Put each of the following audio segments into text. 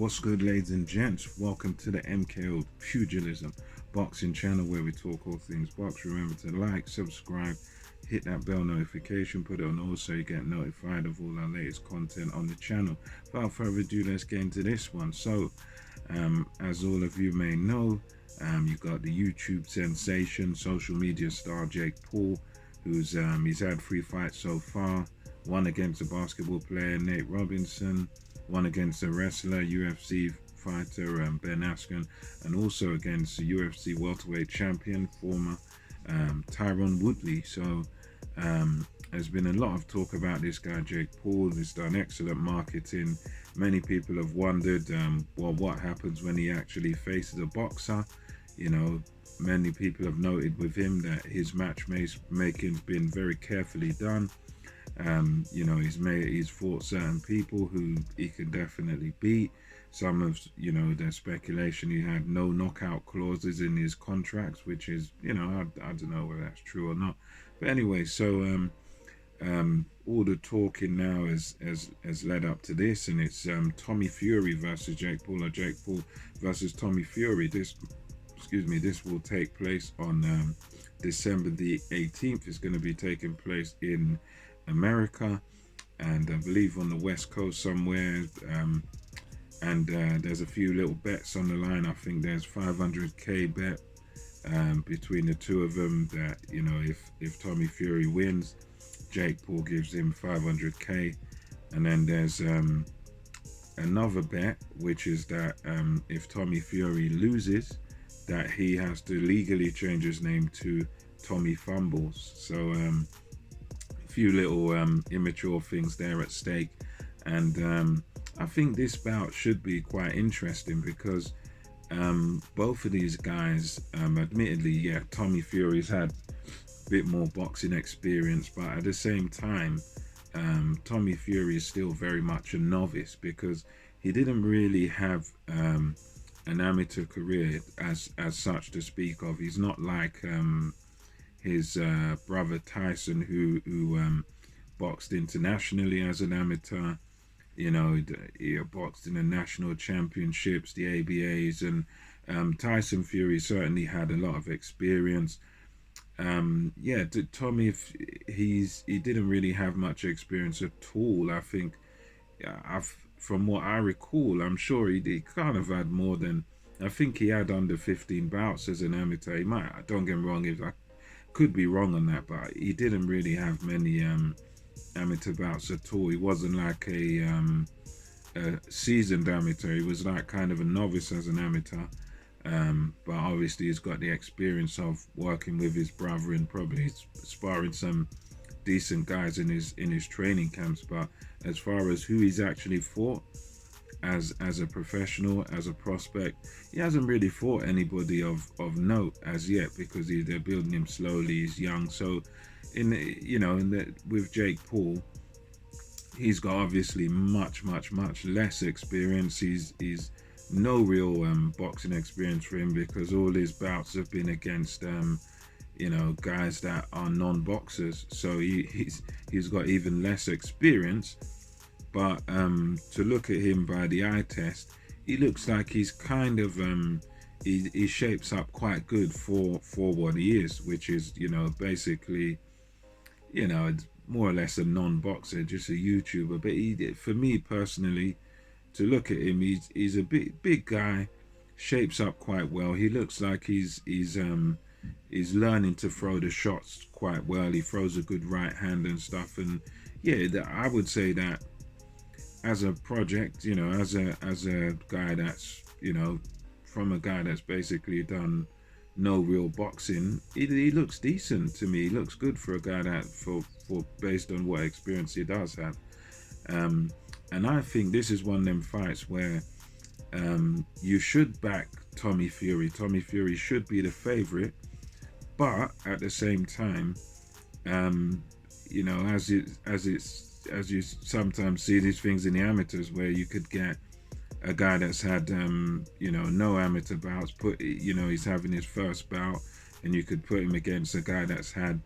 What's good, ladies and gents? Welcome to the MKO Pugilism boxing channel where we talk all things box. Remember to like, subscribe, hit that bell notification, put it on all so you get notified of all our latest content on the channel. Without further ado, let's get into this one. So, as all of you may know, you got the YouTube sensation, social media star Jake Paul, who's he's had 3 fights so far. One against a basketball player, Nate Robinson. One against a wrestler, UFC fighter Ben Askren, and also against the UFC welterweight champion, former Tyron Woodley. So there's been a lot of talk about this guy, Jake Paul. He's done excellent marketing. Many people have wondered, well, what happens when he actually faces a boxer? You know, many people have noted with him that his matchmaking's been very carefully done. You know, he's fought certain people who he can definitely beat. Some of, you know, there's speculation he had no knockout clauses in his contracts, which is, you know, I don't know whether that's true or not. But anyway, so all the talking now has led up to this, and it's Tommy Fury versus Jake Paul, or Jake Paul versus Tommy Fury. This will take place on December the 18th. It's going to be taking place in America, and I believe on the West Coast somewhere. And there's a few little bets on the line. I think there's 500k bet between the two of them, that, you know, if Tommy Fury wins, Jake Paul gives him 500k. And then there's another bet, which is that if Tommy Fury loses, that he has to legally change his name to Tommy Fumbles. So few little immature things there at stake, and I think this bout should be quite interesting because both of these guys, admittedly, yeah, Tommy Fury's had a bit more boxing experience, but at the same time, Tommy Fury is still very much a novice because he didn't really have an amateur career as such to speak of. He's not like his brother Tyson, who boxed internationally as an amateur. You know, he boxed in the national championships, the ABAs, and Tyson Fury certainly had a lot of experience. Yeah, Tommy, he didn't really have much experience at all. I think, from what I recall, I'm sure he kind of had more than. I think he had under 15 bouts as an amateur. He might, don't get me wrong, if I could be wrong on that, but he didn't really have many amateur bouts at all. He wasn't like a seasoned amateur. He was like kind of a novice as an amateur, but obviously he's got the experience of working with his brother and probably sparring some decent guys in his training camps. But as far as who he's actually fought as a professional, as a prospect, he hasn't really fought anybody of note as yet, because they're building him slowly. He's young. So with Jake Paul, he's got obviously much less experience. He's no real boxing experience for him, because all his bouts have been against guys that are non-boxers. So he's got even less experience. But to look at him by the eye test, he looks like he's kind of he shapes up quite good for what he is, which is, you know, basically, you know, it's more or less a non-boxer, just a YouTuber. But for me personally, to look at him, he's a big guy, shapes up quite well. He looks like he's learning to throw the shots quite well. He throws a good right hand and stuff. And yeah, I would say that as a project, you know, as a guy that's, you know, from a guy that's basically done no real boxing, he looks decent to me. He looks good for a guy that for based on what experience he does have. And I think this is one of them fights where you should back Tommy Fury. Tommy Fury should be the favorite, but at the same time, you know, as you sometimes see these things in the amateurs, where you could get a guy that's had no amateur bouts, he's having his first bout, and you could put him against a guy that's had,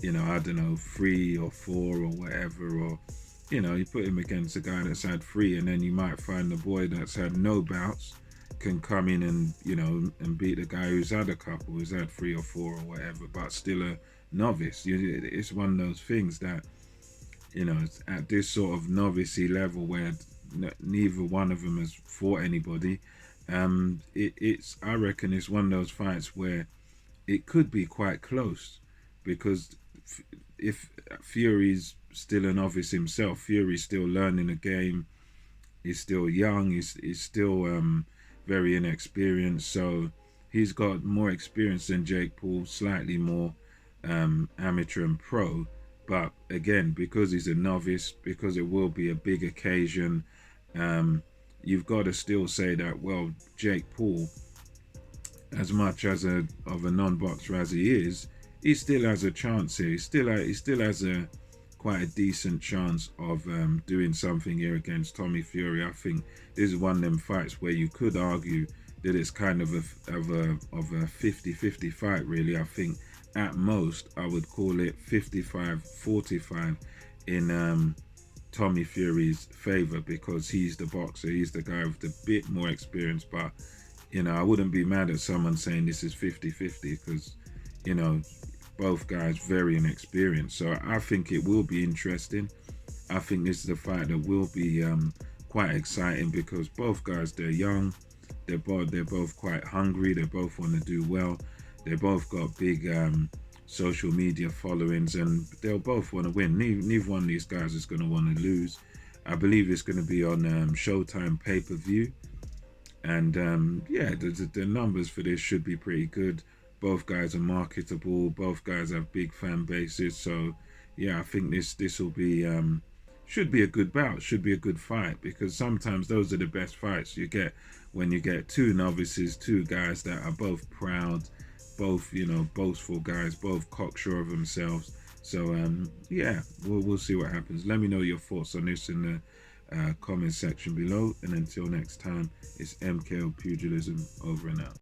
you know, I don't know, 3 or 4 or whatever, or you know, you put him against a guy that's had 3, and then you might find the boy that's had no bouts can come in and, you know, and beat the guy who's had a couple, who's had 3 or 4 or whatever, but still a novice. It's one of those things that, you know, it's at this sort of novice level where neither one of them has fought anybody. It's I reckon it's one of those fights where it could be quite close, because if Fury's still a novice himself, Fury's still learning the game. He's still young. He's still very inexperienced. So he's got more experience than Jake Paul, slightly more amateur and pro. But again, because he's a novice, because it will be a big occasion, you've got to still say that, well, Jake Paul, as much as of a non-boxer as he is, he still has a chance here. He still has a quite a decent chance of doing something here against Tommy Fury. I think this is one of them fights where you could argue that it's kind of a 50-50 fight, really. I think at most I would call it 55-45 in Tommy Fury's favor, because he's the boxer, he's the guy with a bit more experience. But you know, I wouldn't be mad at someone saying this is 50-50, because, you know, both guys very inexperienced. So I think it will be interesting. I think this is a fight that will be quite exciting, because both guys, they're young, they're both quite hungry, they both want to do well, they both got big social media followings, and they'll both want to win. Neither one of these guys is going to want to lose. I believe it's going to be on Showtime pay-per-view. And yeah, the numbers for this should be pretty good. Both guys are marketable. Both guys have big fan bases. So yeah, I think this will be should be a good bout. Should be a good fight, because sometimes those are the best fights you get, when you get two novices, two guys that are both proud, both, you know, boastful guys, both cocksure of themselves. So yeah, we'll see what happens. Let me know your thoughts on this in the comment section below, and until next time, it's MKO Pugilism, over and out.